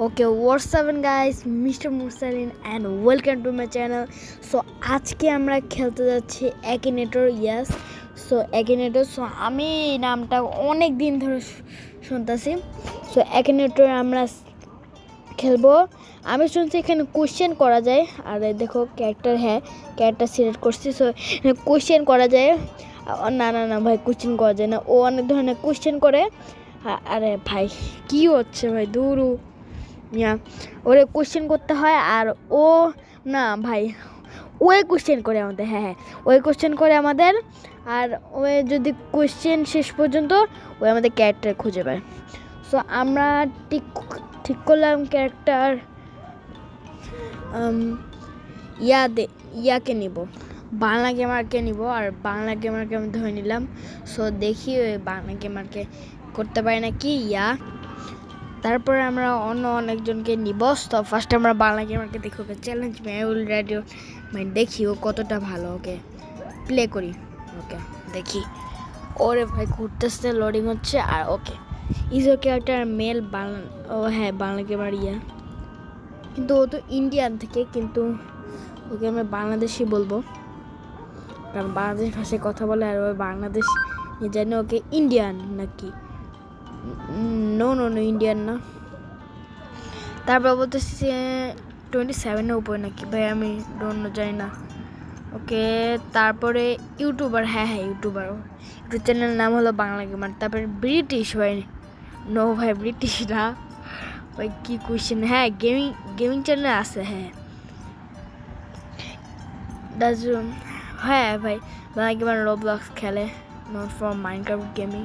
Okay, what's up guys, Mr. Mursalin and welcome to my channel. So আজকে আমরা খেলতে যাচ্ছি Akinator. Yes, so Akinator. So আমি এই নামটা অনেক দিন ধরে শুনতেছি। সো অ্যাকিনেটর আমরা খেলবো। আমি শুনছি এখানে কোশ্চেন করা যায়। আর দেখো ক্যারেক্টার, হ্যাঁ ক্যারেক্টার সিলেক্ট করছি। সো কোশ্চেন করা যায়। না না না ভাই, কোশ্চেন করা যায় না। ও অনেক ধরনের কোশ্চেন করে। আরে ভাই কি হচ্ছে ভাই, দূরু ইয়া ওরে কোশ্চেন করতে হয়। আর ও না ভাই, ওই কোশ্চেন করে আমাদের, হ্যাঁ ওই কোশ্চেন করে আমাদের। আর ওই যদি কোশ্চেন শেষ পর্যন্ত ওই আমাদের ক্যারেক্টার খুঁজে পায়। সো আমরা ঠিক করলাম ক্যারেক্টার ইয়াকে নিব, বাংলা গেমারকে নিব। আর বাংলা গেমারকে আমি ধরে নিলাম। সো দেখি ওই বাংলা গেমারকে করতে পারি নাকি তারপরে আমরা অন্য অনেকজনকে নিব। তো ফার্স্ট আমরা বাংলা গেমারকে দেখি, ওকে চ্যালেঞ্জ মেহুল রেডিও দেখি ও কতটা ভালো। ওকে প্লে করি, ওকে দেখি। ওরে ভাই ঘুরতেছে, লোডিং হচ্ছে। আর ওকে ইজো ক্যারেক্টার মেল বাংলা, ও হ্যাঁ বাংলা গেমার কিন্তু ও তো ইন্ডিয়ান থেকে, কিন্তু ওকে আমরা বাংলাদেশি বলবো কারণ বাংলাদেশ ভাষায় কথা বলে। আর ওই বাংলাদেশ জানি ওকে ইন্ডিয়ান নাকি, নো নো নো ইন্ডিয়ান না। তারপর বলতেছি 27-এর উপরে নাকি, ভাই আমি ডোন্ট জানি না। ওকে তারপরে ইউটিউবার, হ্যাঁ ইউটিউবার, ইউটিউব চ্যানেলের নাম হলো বাংলা গেমার। তারপরে ব্রিটিশ ভাই, নো ভাই ব্রিটিশ না ভাই, কি কোয়েশ্চেন। হ্যাঁ গেমিং চ্যানেল আছে, হ্যাঁ হ্যাঁ ভাই বাংলা গেমার রোবলক্স খেলে, not from Minecraft gaming,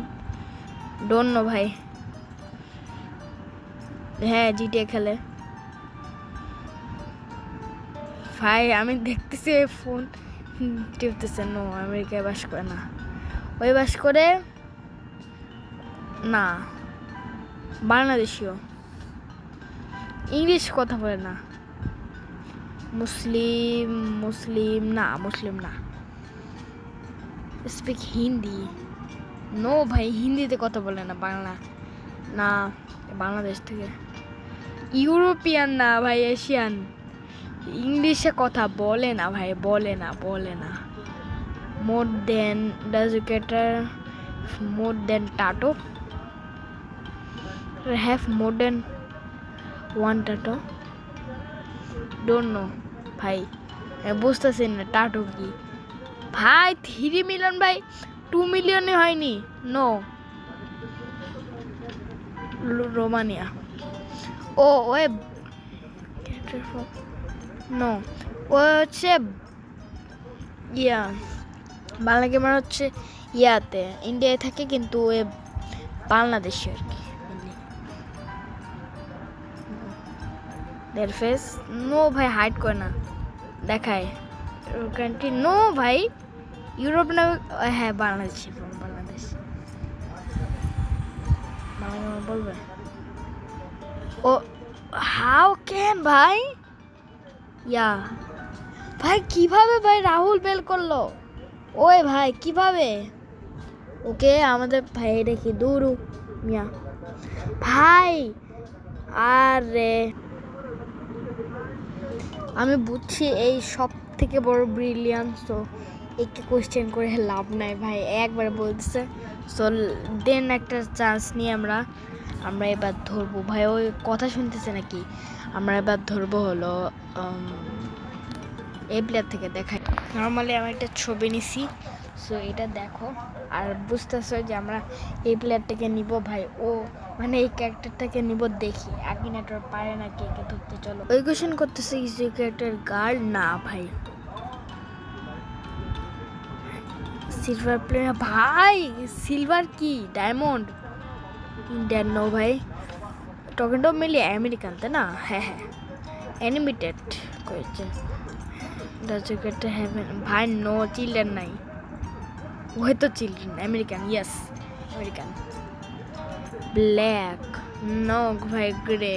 don't know ভাই। হ্যাঁ জিটিএ খেলে ভাই, আমি দেখতেছি ফোন টিপতেছে। নো আমেরিকায় বাস করে না, ওই বাস করে না, বাংলাদেশীয়, ইংলিশ কথা বলে না, মুসলিম না, স্পিক হিন্দি, নো ভাই হিন্দিতে কথা বলে না, বাংলা না, বাংলাদেশ থেকে, ইউরোপিয়ান না ভাই, এশিয়ান, ইংলিশে কথা বলে না ভাই, বলে না। মোর দেন ডাজুকেটার, more than tattoo, have more than one tattoo, don't know ভাই, বুঝতেছি না টাটো কি ভাই। 3 মিলিয়ন ভাই, 2 মিলিয়নে হয়নি। নো রোমানিয়া, ও ওয়ে নো, ও হচ্ছে বাংলা গেমার হচ্ছে ইয়াতে ইন্ডিয়ায় থাকে, কিন্তু ওই বাংলাদেশে আর কি। ফেস নো ভাই, হাইড করে না, দেখায় কান্ট্রি, নো ভাই ইউরোপ না, হ্যাঁ বাংলাদেশ বাংলা গেমার বলবে। ও হাউ ক্যান ভাই, ভাই কিভাবে ভাই রাহুল বেল করলো, ওই ভাই কিভাবে। ওকে আমাদের ভাই দেখি দূরু মিয়া ভাই। আরে আমি বুঝছি এই সব থেকে বড় ব্রিলিয়ান্স, তো একে কোয়েশ্চেন করে লাভ নাই ভাই, একবার বলতেছে। সো দেন একটা চান্স নিয়ে আমরা এবার ধরবো ভাই। ওই কথা শুনতেছে নাকি, আমরা এবার ধরবো হলো এই প্লেয়ার থেকে। দেখাই নর্মালি আমি একটা ছবি নিছি, সো এটা দেখো আর বুঝতেছো যে আমরা এই প্লেয়ারটাকে নিব ভাই। ও মানে এই ক্যারেক্টারটাকে নিব, দেখি অ্যাকিনেটর পারে না কে ধরতে। চলো ওই কোয়েশ্চেন করতেছে ইজি ক্যারেক্টার গার্ড না ভাই, সিলভার প্লেয়ার ভাই, সিলভার কি ডায়মন্ড ইন্ডিয়ান, নো ভাই টকেনটাও মিলি আমেরিকান তাই না, হ্যাঁ অ্যানিমেটেড করেছে ভাই, নো চিলড্রেন নাই, হয়তো children American, yes American, black no ভাই, গ্রে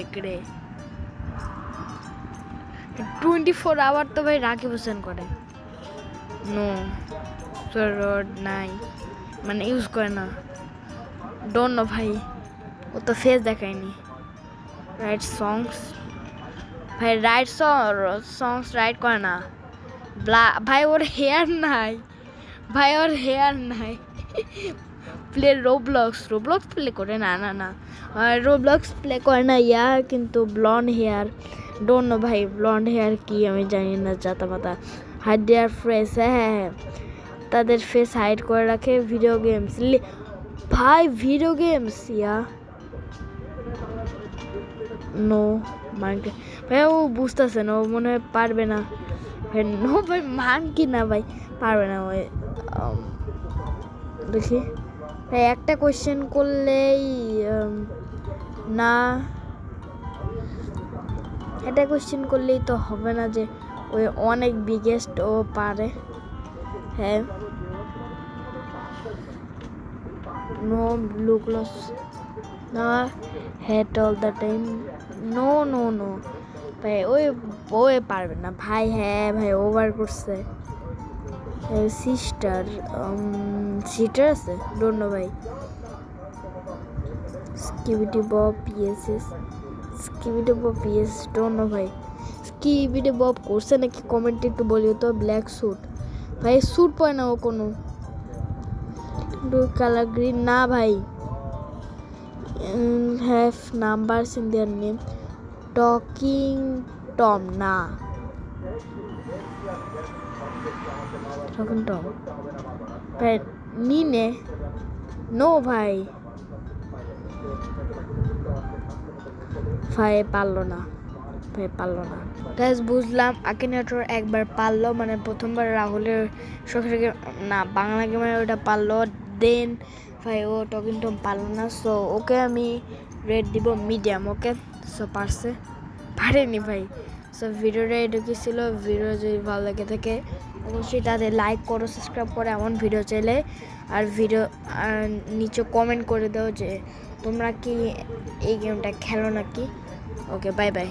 24 আওয়ার তো ভাই রাকিব হোসেন করে, নো রড নাই মানে ইউজ করে না, ডোন্ট নো ভাই, ও তো ফেস দেখায়নি। রাইট সংস ভাই, রাইট সংস রাইট করে না ভাই, ওর হেয়ার নাই ভাই, ওর হেয়ার নাই। প্লে রোবলক্স প্লে করে না না না, রোবলক্স প্লে করে না ইয়া, কিন্তু ব্লন্ড হেয়ার ডোন্ট নো ভাই, ব্লন্ড হেয়ার কি আমি জানি না, জাতা পাতা। হাইড দেয়ার ফেস, হ্যাঁ তাদের ফেস হাইড করে রাখে। ভিডিও গেমস ভাই, ভিডিও গেমস ইয়া নো মানকে ভাই, ও বুঝতেছে না, ও মনে হয় পারবে না ভাই। নো ভাই, মান কি না ভাই, পারবে না ওই। দেখি ভাই, একটা কোয়েশ্চেন করলেই না, একটা কোয়েশ্চেন করলেই তো হবে না যে ওই অনেক বিগেস্ট ও পারে। হ্যাঁ নো ব্লু ক্লস না, head all the time no no no ভাই, ওই পারবে না ভাই। হ্যাঁ ভাই, ওভার করছে। সিস্টার আছে ডোন্ট নো ভাই। স্কিবিডি বব ডোন্ট নো ভাই। স্কিবিডি বব করছে নাকি কমেন্টে একটু বলিও তো। ব্ল্যাক স্যুট ভাই, স্যুট পরে না ও কোনো। কালার গ্রিন না ভাই। Have numbers in their name, talking Tom না, টকিং টম ভাই। নিনে নো ভাই, ভাই পারলো না গাইস, বুঝলাম আকিনেটর একবার পারলো, মানে প্রথমবার রাহুলের শখের না বাংলা গেমের ওটা পারলো, দেন ভাই ও টকিং টম পারলো না। সো ওকে আমি রেট দিব মিডিয়াম। ওকে, সো পারেনি ভাই। সো ভিডিওটা এটুকু ছিল। ভিডিও যদি ভালো লাগে থাকে অবশ্যই তাদের লাইক করো, সাবস্ক্রাইব করো এমন ভিডিও চাইলে। আর ভিডিও নিচে কমেন্ট করে দাও যে তোমরা কি এই গেমটা খেলো নাকি। ওকে, বাই বাই।